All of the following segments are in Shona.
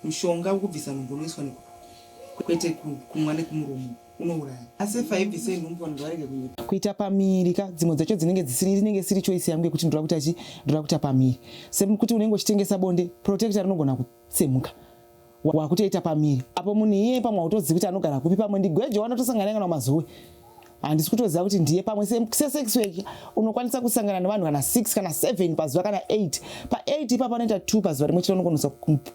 mushonga wekubvisa nhumbu unoiswa kwete kumwa nekumuromo unouraya. Asi 5 nhumbu vanhu varege kuita pamiri ka dzimwe dzacho dzinenge siri choice yangu yekuti ndinoda kuita pamiri. Sekuti unenge uchitengesa bonde protector rinogona kutsemuka wakutoita pamiri apo munhu iye pamwe autozivi kuti anogara kupi. Pamwe ndigweje wanotosangana kana mazuwe handisi kutoziva kuti ndiye. Pamwe sesex work unokwanisa kusangana nevanhu kana 6 kana 7 pazuva kana 8. Pa8 ipapo anoita 2 pazuva rimwe chete unogona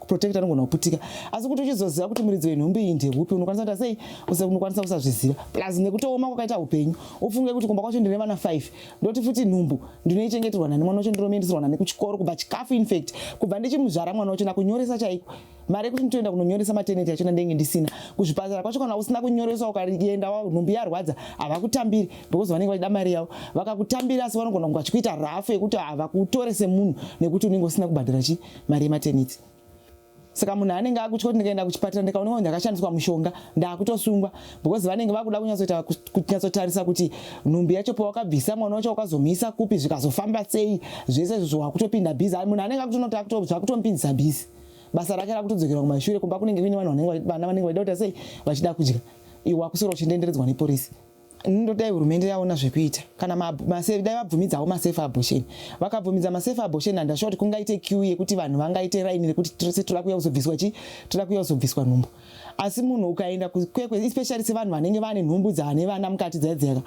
kuprotector anogona kuputika. Asi kuti uchizoziva kuti muridzi wenhumbi iyi ndehupi unokwanisa kuita sei unokwanisa kusazviziva. Plus nekutooma kwakaita upenyu ufunge kuti kumba kwacho ndine vana 5 ndoti futi nhumbu ndinoichengeterwa nani mwana wacho ndiromiendeswa nani kuchikoro kubva chikafu infect kubva ndichimuzvara mwana wacho nakunyoresa chaiko. Mari yekuti nditoenda kunonyoresa maternity yachona ndenge ndisina. Kuzvipatara kwacho kana usina kunyoresa ukaenda nhumbi yarwadza havakutambiri because vanenge vachida mari yavo. Vakakutambira asi vanogona kunge vachikuita rafu yekuti havakutore semunhu nekuti unenge usina kubhadhira mari yematernity. Saka munhu anenge akutya kuti ndikaenda kuchipatara ndikaonekwa ndakashandiswa mushonga ndakutosungwa because vanenge vakuda kunyatsotarisa kuti nhumbi yacho pawakabvisa mwana wacho wakazomisa kupi zvikazofamba sei zvese izvo wakutopinda bhizi. Munhu anenge akutonoti zvakutomupinzisa bhizi basa rake rakutodzokera kumashure kumba kunenge kuine vana vanenge vaida kuita sei vachida kudya iwe wakusora uchindenderedzwa nepolisi. Ndodai hurumende yaona zvekuita kana dai vabvumidzawo masafe abortion. Vakabvumidza masafe abortion handashuwa kuti kungaite queue yekuti vanhu vangaite raini rekuti toda kuuya kuzobviswa nhumbu. Asi munhu ukaenda kwekwe especially sevanhu vanenge vane nhumbu dzane vana mukati dzaidzeka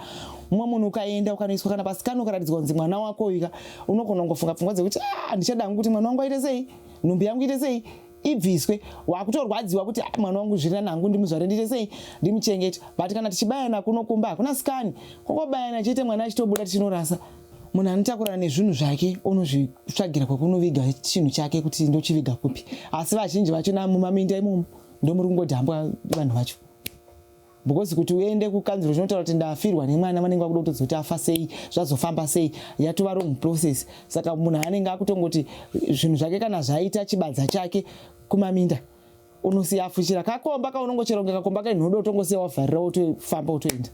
mumwe munhu ukaenda ukanoiswa kana pasikano ukaratidzwa kunzi mwana wako uika unogona kungofunga pfungwa dzekuti ndichada kuti mwana wangu aite sei nhumbi yangu ite sei ibviswe. Wakutorwadziwa kuti mwana wangu zviri nangu ndimuzvare ndiite sei ndimuchengete. But kana tichibayana kunokumba hakuna skani kungobayana chete mwana achitobuda tichinorasa. Munhu anotakurana nezvinhu zvake unozvitsvagira kwekunoviga chinhu chake kuti ndochiviga kupi. Asi vazhinji vachona mumaminda imomo ndomuri kungodhambwa vanhu vacho because kuti uende kukanzuro zvinotaura kuti ndafirwa nemwana vanenge vakuda kutozoti afa sei zvazofamba sei yatova wrong process. Saka munhu anenge akutongoti zvinhu zvake kana zvaita chibadza chake kumaminda unosiya afushira kakomba kaunongocheronga kakomba kainoda utongosiya wavharira utofamba utoenda.